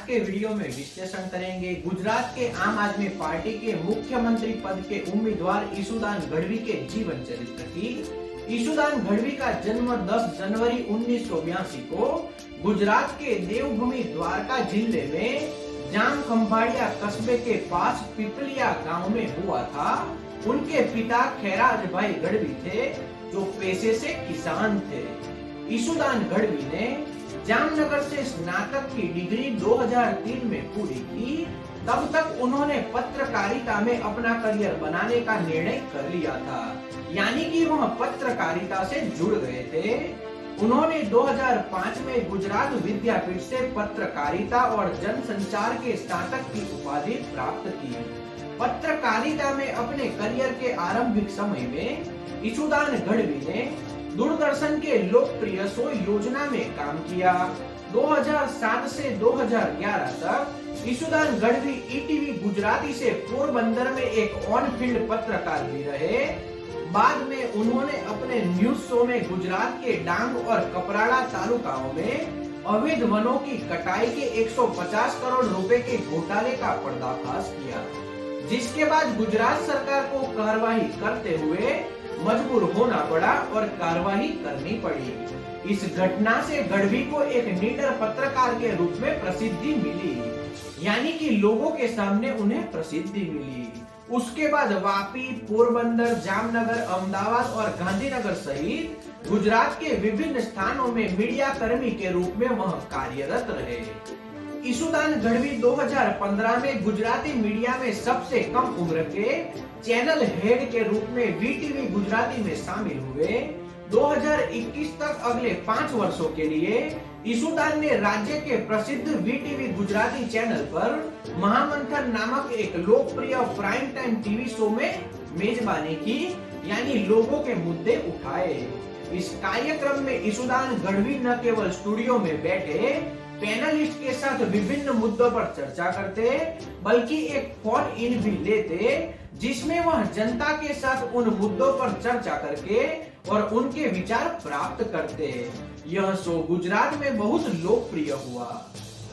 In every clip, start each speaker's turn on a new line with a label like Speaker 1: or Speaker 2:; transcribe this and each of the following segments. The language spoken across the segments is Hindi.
Speaker 1: के वीडियो में विश्लेषण करेंगे गुजरात के आम आदमी पार्टी के मुख्यमंत्री पद के उम्मीदवार ईशुदान गढ़वी के जीवन चरित्र की। ईशुदान गढ़वी का जन्म 10 जनवरी 1982 को गुजरात के देवभूमि द्वारका जिले में जाम खंभाड़िया कस्बे के पास पिपलिया गांव में हुआ था। उनके पिता खैराज भाई गढ़वी थे जो पेशे से किसान थे। ईशुदान गढ़वी ने जामनगर से स्नातक की डिग्री 2003 में पूरी की। तब तक उन्होंने पत्रकारिता में अपना करियर बनाने का निर्णय कर लिया था, यानी कि वह पत्रकारिता से जुड़ गए थे। उन्होंने 2005 में गुजरात विद्यापीठ से पत्रकारिता और जनसंचार के स्नातक की उपाधि प्राप्त की। पत्रकारिता में अपने करियर के आरंभिक समय में ईशुदान गढ़वी ने दूरदर्शन के लोकप्रिय शो योजना में काम किया। 2007 से 2011 तक ईशुदान गढ़वी ईटीवी गुजराती से पोरबंदर में एक ऑन फील्ड पत्रकार भी रहे। बाद में उन्होंने अपने न्यूज शो में गुजरात के डांग और कपराड़ा तालुकाओं में अवैध वनों की कटाई के 150 करोड़ रुपए के घोटाले का पर्दाफाश किया, जिसके बाद गुजरात सरकार को कार्रवाई करते हुए मजबूर होना पड़ा और कार्रवाई करनी पड़ी। इस घटना से गढ़वी को एक निडर पत्रकार के रूप में प्रसिद्धि मिली, यानी कि लोगों के सामने उन्हें प्रसिद्धि मिली। उसके बाद वापी, पोरबंदर, जामनगर, अहमदाबाद और गांधीनगर सहित गुजरात के विभिन्न स्थानों में मीडिया कर्मी के रूप में वह कार्यरत रहे। ईशुदान गढ़वी 2015 में गुजराती मीडिया में सबसे कम उम्र के चैनल हेड के रूप में वीटीवी गुजराती में शामिल हुए। 2021 तक अगले 5 वर्षों के लिए ईशुदान ने राज्य के प्रसिद्ध वीटीवी गुजराती चैनल पर महामंथन नामक एक लोकप्रिय प्राइम टाइम टीवी शो में मेजबानी की, यानी लोगों के मुद्दे उठाए। इस कार्यक्रम में ईशुदान गढ़वी न केवल स्टूडियो में बैठे पैनलिस्ट के साथ विभिन्न मुद्दों पर चर्चा करते, बल्कि एक फोन इन भी लेते जिसमें वह जनता के साथ उन मुद्दों पर चर्चा करके और उनके विचार प्राप्त करते। यह शो गुजरात में बहुत लोकप्रिय हुआ।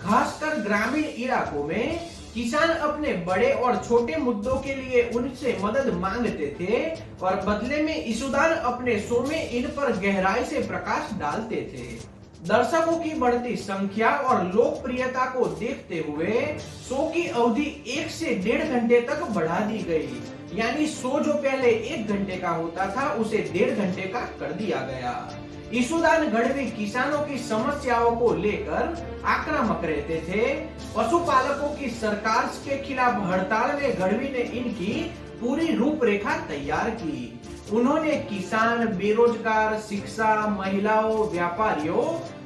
Speaker 1: खासकर ग्रामीण इलाकों में किसान अपने बड़े और छोटे मुद्दों के लिए उनसे मदद मांगते थे और बदले में ईशुदान अपने शो में इन पर गहराई से प्रकाश डालते थे। दर्शकों की बढ़ती संख्या और लोकप्रियता को देखते हुए शो की अवधि 1 से 1.5 घंटे तक बढ़ा दी गई, यानी शो जो पहले 1 घंटे का होता था उसे 1.5 घंटे का कर दिया गया। ईशुदान गढ़वी किसानों की समस्याओं को लेकर आक्रामक रहते थे। पशुपालकों की सरकार के खिलाफ हड़ताल में गढ़वी ने इनकी पूरी रूपरेखा तैयार की। उन्होंने किसान, बेरोजगार, शिक्षा, महिलाओं, व्यापारियों,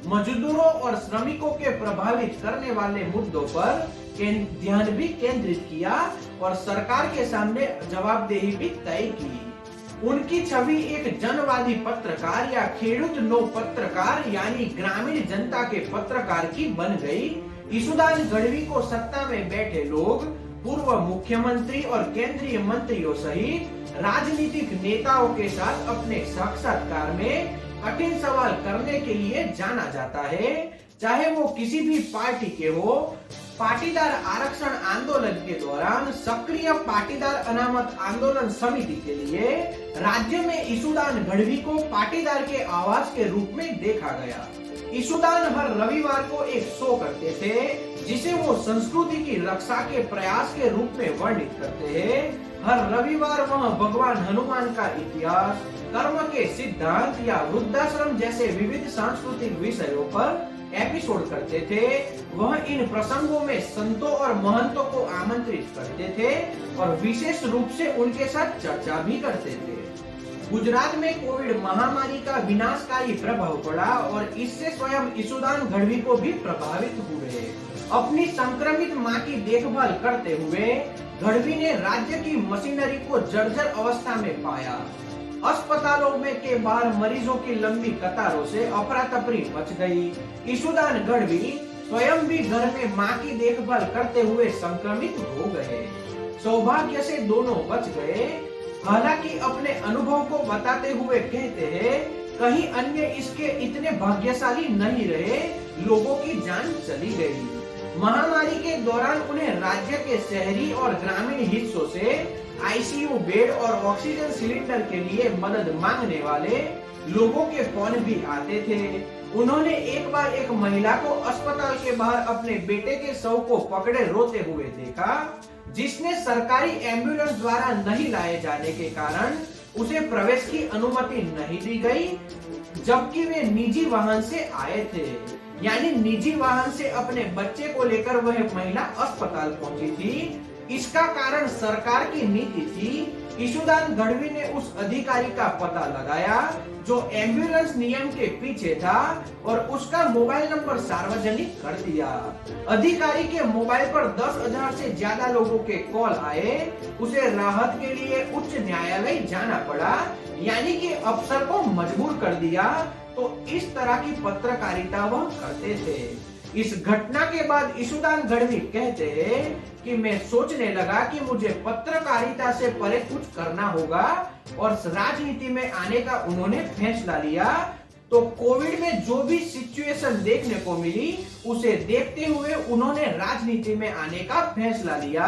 Speaker 1: मजदूरों और श्रमिकों के प्रभावित करने वाले मुद्दों पर ध्यान भी केंद्रित किया और सरकार के सामने जवाबदेही भी तय की। उनकी छवि एक जनवादी पत्रकार या खेडूत नो पत्रकार यानी ग्रामीण जनता के पत्रकार की बन गई। ईशुदान गढ़वी को सत्ता में बैठे लोग, पूर्व मुख्यमंत्री और केंद्रीय मंत्रियों सहित राजनीतिक नेताओं के साथ अपने साक्षात्कार में कठिन सवाल करने के लिए जाना जाता है, चाहे वो किसी भी पार्टी के हो। पाटीदार आरक्षण आंदोलन के दौरान सक्रिय पाटीदार अनामत आंदोलन समिति के लिए राज्य में ईशुदान गढ़वी को पाटीदार के आवाज के रूप में देखा गया। ईशुदान हर रविवार को एक शो करते थे जिसे वो संस्कृति की रक्षा के प्रयास के रूप में वर्णित करते हैं। हर रविवार वह भगवान हनुमान का इतिहास, कर्म के सिद्धांत या वृद्धाश्रम जैसे विविध सांस्कृतिक विषयों पर एपिसोड करते थे। वह इन प्रसंगों में संतों और महंतों को आमंत्रित करते थे और विशेष रूप से उनके साथ चर्चा भी करते थे। गुजरात में कोविड महामारी का विनाशकारी प्रभाव पड़ा और इससे स्वयं ईशुदान गढ़वी को भी प्रभावित हुए। अपनी संक्रमित मां की देखभाल करते हुए गढ़वी ने राज्य की मशीनरी को जर्जर अवस्था में पाया। अस्पतालों में के बाहर मरीजों की लंबी कतारों से अफरा तफरी मच गई। ईशुदान गढ़वी स्वयं भी घर में मां की देखभाल करते हुए संक्रमित हो गए। सौभाग्य से दोनों बच गए। हालांकि अपने अनुभव को बताते हुए कहते हैं, कहीं अन्य इसके इतने भाग्यशाली नहीं रहे, लोगों की जान चली गई। महामारी के दौरान उन्हें राज्य के शहरी और ग्रामीण हिस्सों से आईसीयू बेड और ऑक्सीजन सिलेंडर के लिए मदद मांगने वाले लोगों के फोन भी आते थे। उन्होंने एक बार एक महिला को अस्पताल के बाहर अपने बेटे के शव को पकड़े रोते हुए देखा, जिसने सरकारी एम्बुलेंस द्वारा नहीं लाए जाने के कारण उसे प्रवेश की अनुमति नहीं दी गई, जबकि वे निजी वाहन से आए थे। यानी निजी वाहन से अपने बच्चे को लेकर वह महिला अस्पताल पहुंची थी। इसका कारण सरकार की नीति थी। ईशुदान गढ़वी ने उस अधिकारी का पता लगाया जो एम्बुलेंस नियम के पीछे था और उसका मोबाइल नंबर सार्वजनिक कर दिया। अधिकारी के मोबाइल पर 10,000 से ज्यादा लोगों के कॉल आए। उसे राहत के लिए उच्च न्यायालय जाना पड़ा, यानी कि अफसर को मजबूर कर दिया। तो इस तरह की पत्रकारिता वह करते थे। इस घटना के बाद ईशुदान गढ़वी कहते हैं कि मैं सोचने लगा कि मुझे पत्रकारिता से परे कुछ करना होगा और राजनीति में आने का उन्होंने फैसला लिया। तो कोविड में जो भी सिचुएशन देखने को मिली उसे देखते हुए उन्होंने राजनीति में आने का फैसला लिया।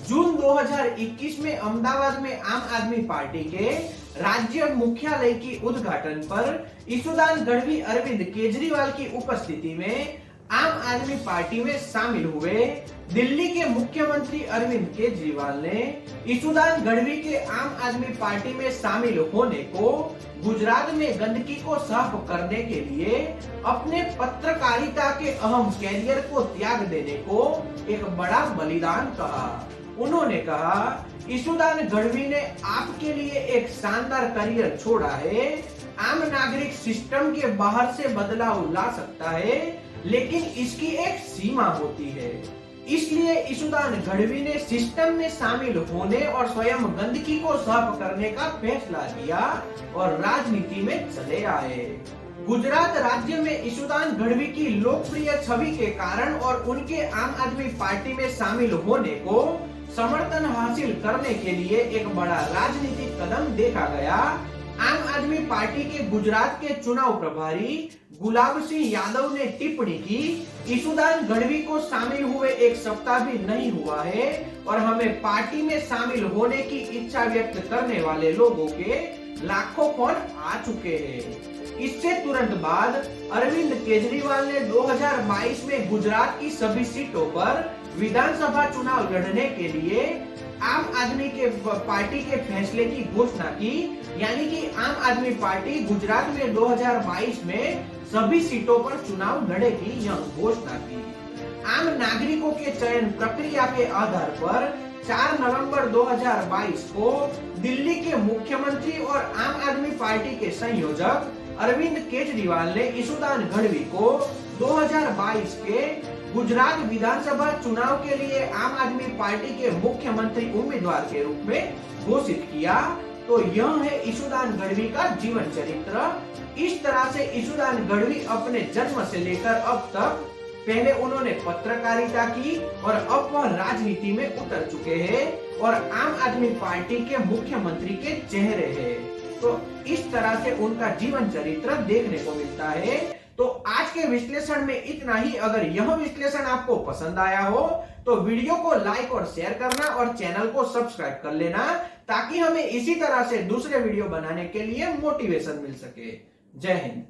Speaker 1: जून 2021 में अहमदाबाद में आम आदमी पार्टी के राज्य मुख्यालय की उद्घाटन पर ईशुदान गढ़वी अरविंद केजरीवाल की उपस्थिति में आम आदमी पार्टी में शामिल हुए। दिल्ली के मुख्यमंत्री अरविंद केजरीवाल ने ईशुदान गढ़वी के आम आदमी पार्टी में शामिल होने को गुजरात में गंदगी को साफ करने के लिए अपने पत्रकारिता के अहम कैरियर को त्याग देने को एक बड़ा बलिदान कहा। उन्होंने कहा, ईशुदान गढ़वी ने आपके लिए एक शानदार करियर छोड़ा है। आम नागरिक सिस्टम के बाहर से बदलाव ला सकता है, लेकिन इसकी एक सीमा होती है। इसलिए ईशुदान गढ़वी ने सिस्टम में शामिल होने और स्वयं गंदगी को साफ करने का फैसला किया और राजनीति में चले आए। गुजरात राज्य में ईशुदान गढ़वी की लोकप्रिय छवि के कारण और उनके आम आदमी पार्टी में शामिल होने को समर्थन हासिल करने के लिए एक बड़ा राजनीतिक कदम देखा गया। आम आदमी पार्टी के गुजरात के चुनाव प्रभारी गुलाब सिंह यादव ने टिप्पणी की, ईशुदान गढ़वी को शामिल हुए एक सप्ताह भी नहीं हुआ है और हमें पार्टी में शामिल होने की इच्छा व्यक्त करने वाले लोगों के लाखों फोन आ चुके हैं। इससे तुरंत बाद अरविंद केजरीवाल ने 2022 में गुजरात की सभी सीटों पर विधानसभा चुनाव लड़ने के लिए आम आदमी के पार्टी के फैसले की घोषणा की। यानी कि आम आदमी पार्टी गुजरात में 2022 में सभी सीटों पर चुनाव लड़ेगी, यह घोषणा की। आम नागरिकों के चयन प्रक्रिया के आधार पर 4 नवंबर 2022 को दिल्ली के मुख्यमंत्री और आम आदमी पार्टी के संयोजक अरविंद केजरीवाल ने ईशुदान गढ़वी को 2022 के गुजरात विधानसभा चुनाव के लिए आम आदमी पार्टी के मुख्यमंत्री उम्मीदवार के रूप में घोषित किया। तो यह है ईशुदान गढ़वी का जीवन चरित्र। इस तरह से ईशुदान गढ़वी अपने जन्म से लेकर अब तक पहले उन्होंने पत्रकारिता की और अब वह राजनीति में उतर चुके हैं और आम आदमी पार्टी के मुख्यमंत्री के चेहरे हैं। तो इस तरह से उनका जीवन चरित्र देखने को मिलता है। तो आज के विश्लेषण में इतना ही। अगर यह विश्लेषण आपको पसंद आया हो तो वीडियो को लाइक और शेयर करना और चैनल को सब्सक्राइब कर लेना, ताकि हमें इसी तरह से दूसरे वीडियो बनाने के लिए मोटिवेशन मिल सके। जय हिंद।